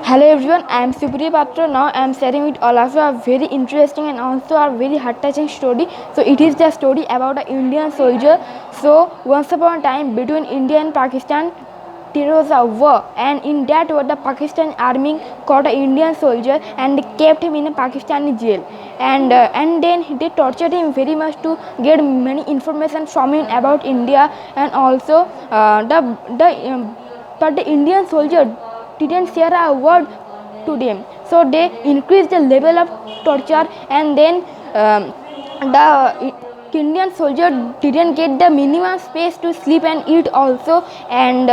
Hello everyone, I am Supriya Patra. Now I am sharing with all of you a very interesting and also a very heart-touching story. So it is the story about an Indian soldier. So once upon a time between India and Pakistan, there was a war, and in that war the Pakistan army caught an Indian soldier and kept him in a Pakistani jail. And then they tortured him very much to get many information from him about India, and also but the Indian soldier didn't share a word to them. So they increased the level of torture, and then the Indian soldier didn't get the minimum space to sleep and eat also, and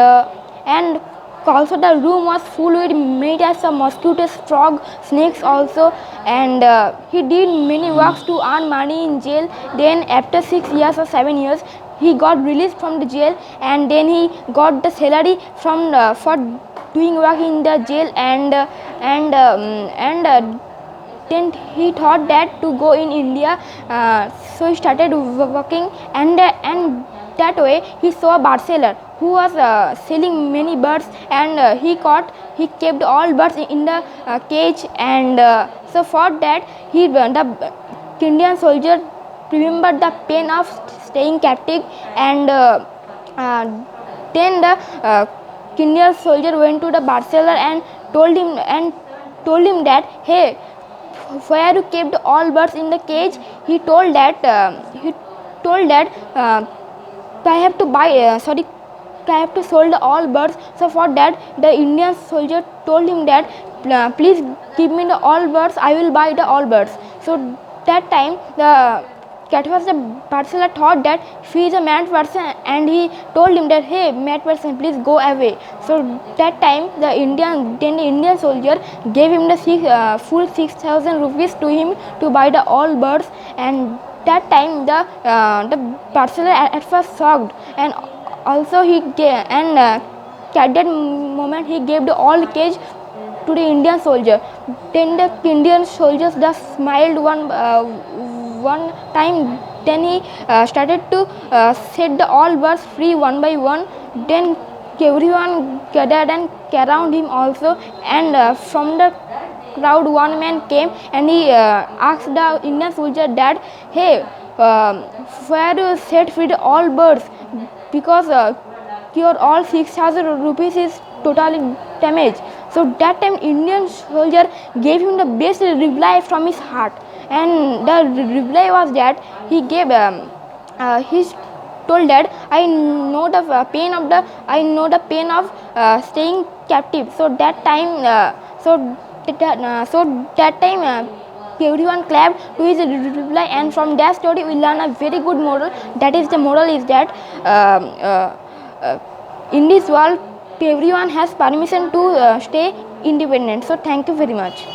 also the room was full with many types of mosquitoes, frog, snakes also, and he did many works to earn money in jail. Then after 6 years or 7 years, he got released from the jail, and then he got the salary from for doing work in the jail, and then he thought that to go in India, so he started working, and that way he saw a bird seller who was selling many birds, and he kept all birds in the cage, and so for that the Indian soldier remembered the pain of staying captive, and then the Indian soldier went to the bird seller and told him that, hey, where you kept all birds in the cage. He told that I have to buy I have to sold all birds. So for that the Indian soldier told him that, please give me the all birds, I will buy the all birds. So that time the Catwas the parcel thought that he is a mad person, and he told him that, hey, mad person, please go away. So that time the Indian soldier gave him the full 6,000 rupees to him to buy the all birds, and that time the parcel at first shocked, and also he gave, and at that moment he gave the all cage to the Indian soldier. Then the Indian soldiers just smiled one time. Then he started to set the all birds free one by one. Then everyone gathered and around him also, and from the crowd one man came, and he asked the Indian soldier that, hey, where you set free the all birds, because your all 6,000 rupees is totally damaged. So that time Indian soldier gave him the best reply from his heart, and the reply was that he gave he told that, I know the pain of staying captive. So that time everyone clapped to his reply, and from that story we learn a very good moral. That is, the moral is that in this world everyone has permission to stay independent. So thank you very much.